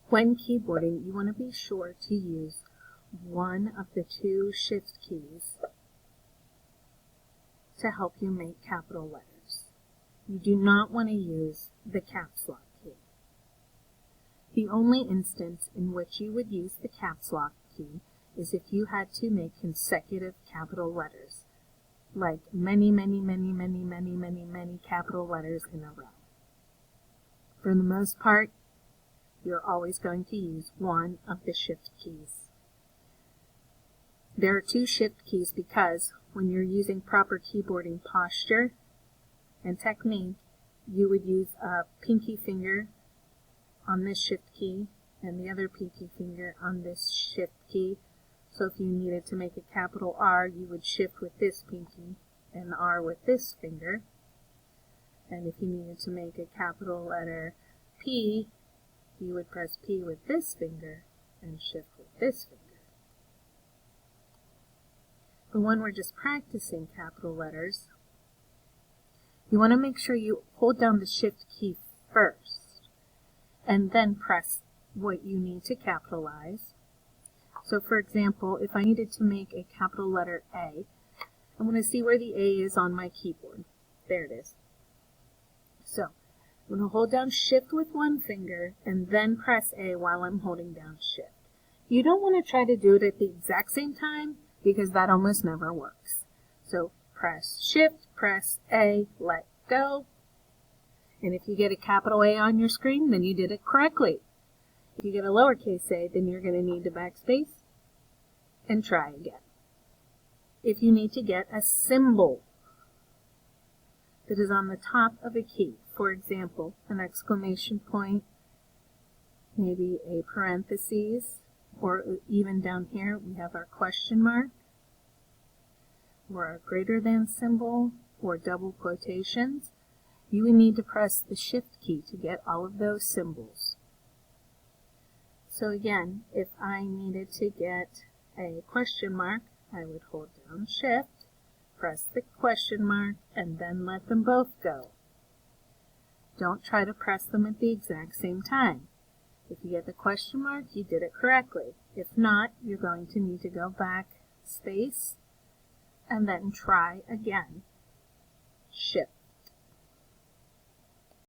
When keyboarding, you want to be sure to use one of the two shift keys to help you make capital letters. You do not want to use the caps lock key. The only instance in which you would use the caps lock key is if you had to make consecutive capital letters, like many capital letters in a row. For the most part, you're always going to use one of the shift keys. There are two shift keys because when you're using proper keyboarding posture and technique, you would use a pinky finger on this shift key and the other pinky finger on this shift key. So if you needed to make a capital R, you would shift with this pinky and R with this finger. And if you needed to make a capital letter P, you would press P with this finger and shift with this finger. But when we're just practicing capital letters, you want to make sure you hold down the shift key first and then press what you need to capitalize. So for example, if I needed to make a capital letter A, I'm going to see where the A is on my keyboard. There it is. So I'm going to hold down Shift with one finger and then press A while I'm holding down Shift. You don't want to try to do it at the exact same time because that almost never works. So press Shift, press A, let go. And if you get a capital A on your screen, then you did it correctly. If you get a lowercase a, then you're going to need to backspace and try again. If you need to get a symbol that is on the top of a key, for example, an exclamation point, maybe a parentheses, or even down here we have our question mark, or a greater than symbol, or double quotations, you would need to press the Shift key to get all of those symbols. So again, if I needed to get a question mark, I would hold down Shift, press the question mark, and then let them both go. Don't try to press them at the exact same time. If you get the question mark, you did it correctly. If not, you're going to need to go back, space, and then try again. Shift.